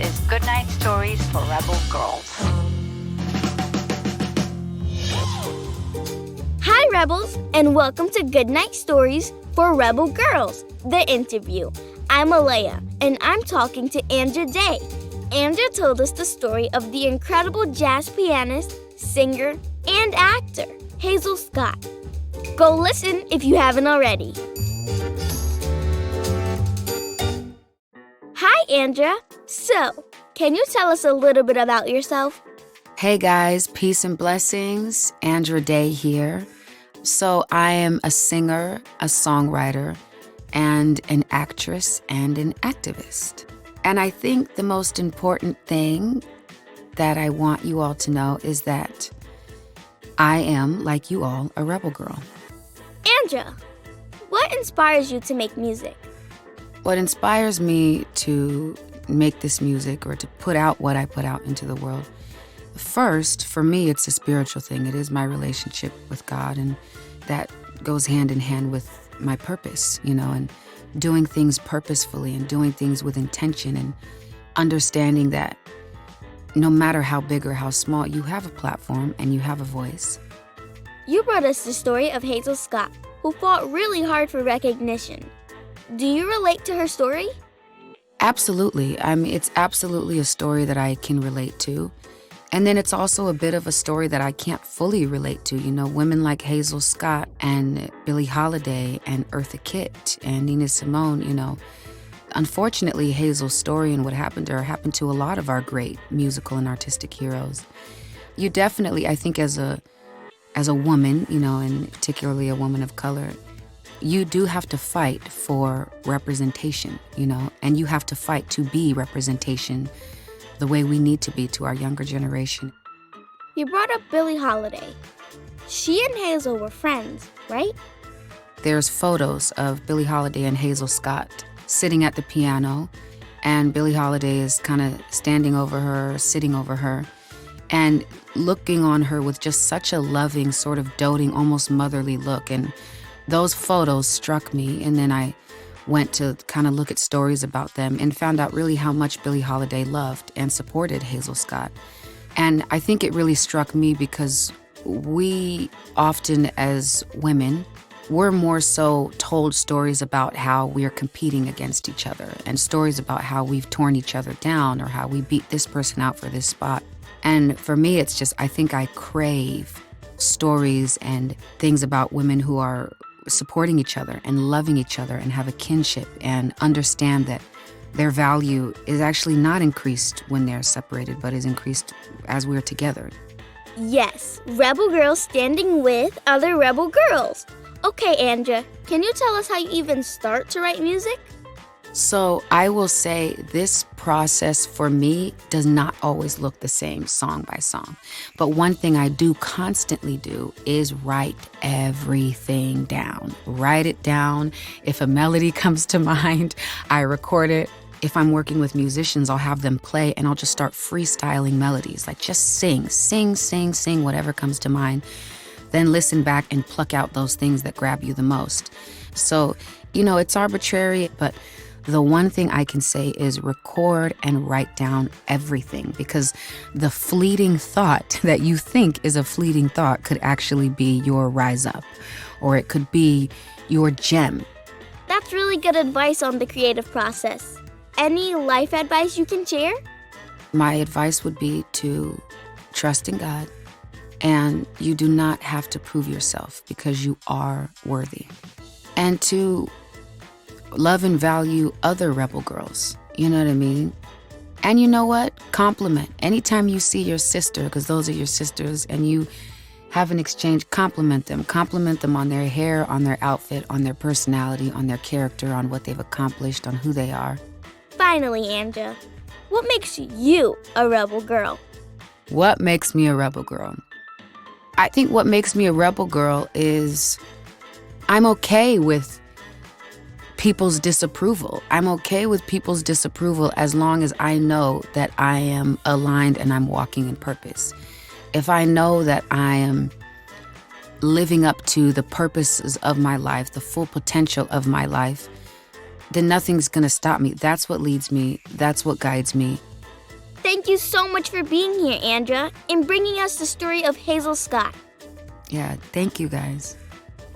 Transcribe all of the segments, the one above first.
is Goodnight Stories for Rebel Girls. Hi, Rebels, and welcome to Goodnight Stories for Rebel Girls, the interview. I'm Alea, and I'm talking to Andra Day. Andra told us the story of the incredible jazz pianist, singer, and actor, Hazel Scott. Go listen if you haven't already. Hi, Andra. So, can you tell us a little bit about yourself? Hey guys, peace and blessings. Andra Day here. So I am a singer, a songwriter, and an actress and an activist. And I think the most important thing that I want you all to know is that I am, like you all, a rebel girl. Andra, what inspires you to make music? What inspires me to make this music or to put out what I put out into the world, first, for me, it's a spiritual thing. It is my relationship with God, and that goes hand in hand with my purpose, and doing things purposefully and doing things with intention and understanding that no matter how big or how small, you have a platform and you have a voice. You brought us the story of Hazel Scott, who fought really hard for recognition. Do you relate to her story? Absolutely. I mean, it's absolutely a story that I can relate to. And then it's also a bit of a story that I can't fully relate to. Women like Hazel Scott and Billie Holiday and Eartha Kitt and Nina Simone, Unfortunately, Hazel's story and what happened to her happened to a lot of our great musical and artistic heroes. You definitely, I think as a woman, and particularly a woman of color, you do have to fight for representation, and you have to fight to be representation the way we need to be to our younger generation. You brought up Billie Holiday. She and Hazel were friends, right? There's photos of Billie Holiday and Hazel Scott sitting at the piano, and Billie Holiday is kind of standing over her, sitting over her, and looking on her with just such a loving, sort of doting, almost motherly look. And those photos struck me, and then I went to kind of look at stories about them and found out really how much Billie Holiday loved and supported Hazel Scott. And I think it really struck me because we often, as women, we're more so told stories about how we're competing against each other and stories about how we've torn each other down or how we beat this person out for this spot. And for me, it's just, I think I crave stories and things about women who are supporting each other and loving each other and have a kinship and understand that their value is actually not increased when they're separated, but is increased as we're together. Yes, rebel girls standing with other rebel girls. Okay, Andra, can you tell us how you even start to write music? So I will say this process for me does not always look the same song by song. But one thing I do constantly do is write everything down. Write it down. If a melody comes to mind, I record it. If I'm working with musicians, I'll have them play and I'll just start freestyling melodies. Like just sing, whatever comes to mind. Then listen back and pluck out those things that grab you the most. So, it's arbitrary, but the one thing I can say is record and write down everything, because the fleeting thought that you think is a fleeting thought could actually be your rise up, or it could be your gem. That's really good advice on the creative process. Any life advice you can share? My advice would be to trust in God, and you do not have to prove yourself because you are worthy. And to love and value other rebel girls, you know what I mean? And you know what? Compliment. Anytime you see your sister, because those are your sisters, and you have an exchange, compliment them. Compliment them on their hair, on their outfit, on their personality, on their character, on what they've accomplished, on who they are. Finally, Andra, what makes you a rebel girl? What makes me a rebel girl? I think what makes me a rebel girl is I'm okay with people's disapproval. I'm okay with people's disapproval as long as I know that I am aligned and I'm walking in purpose. If I know that I am living up to the purposes of my life, the full potential of my life, then nothing's going to stop me. That's what leads me. That's what guides me. Thank you so much for being here, Andra, and bringing us the story of Hazel Scott. Yeah, thank you guys.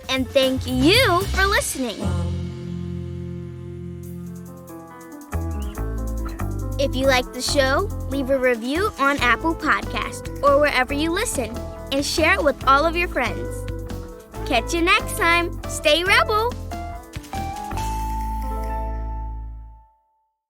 And thank you for listening. If you like the show, leave a review on Apple Podcast or wherever you listen, and share it with all of your friends. Catch you next time. Stay rebel!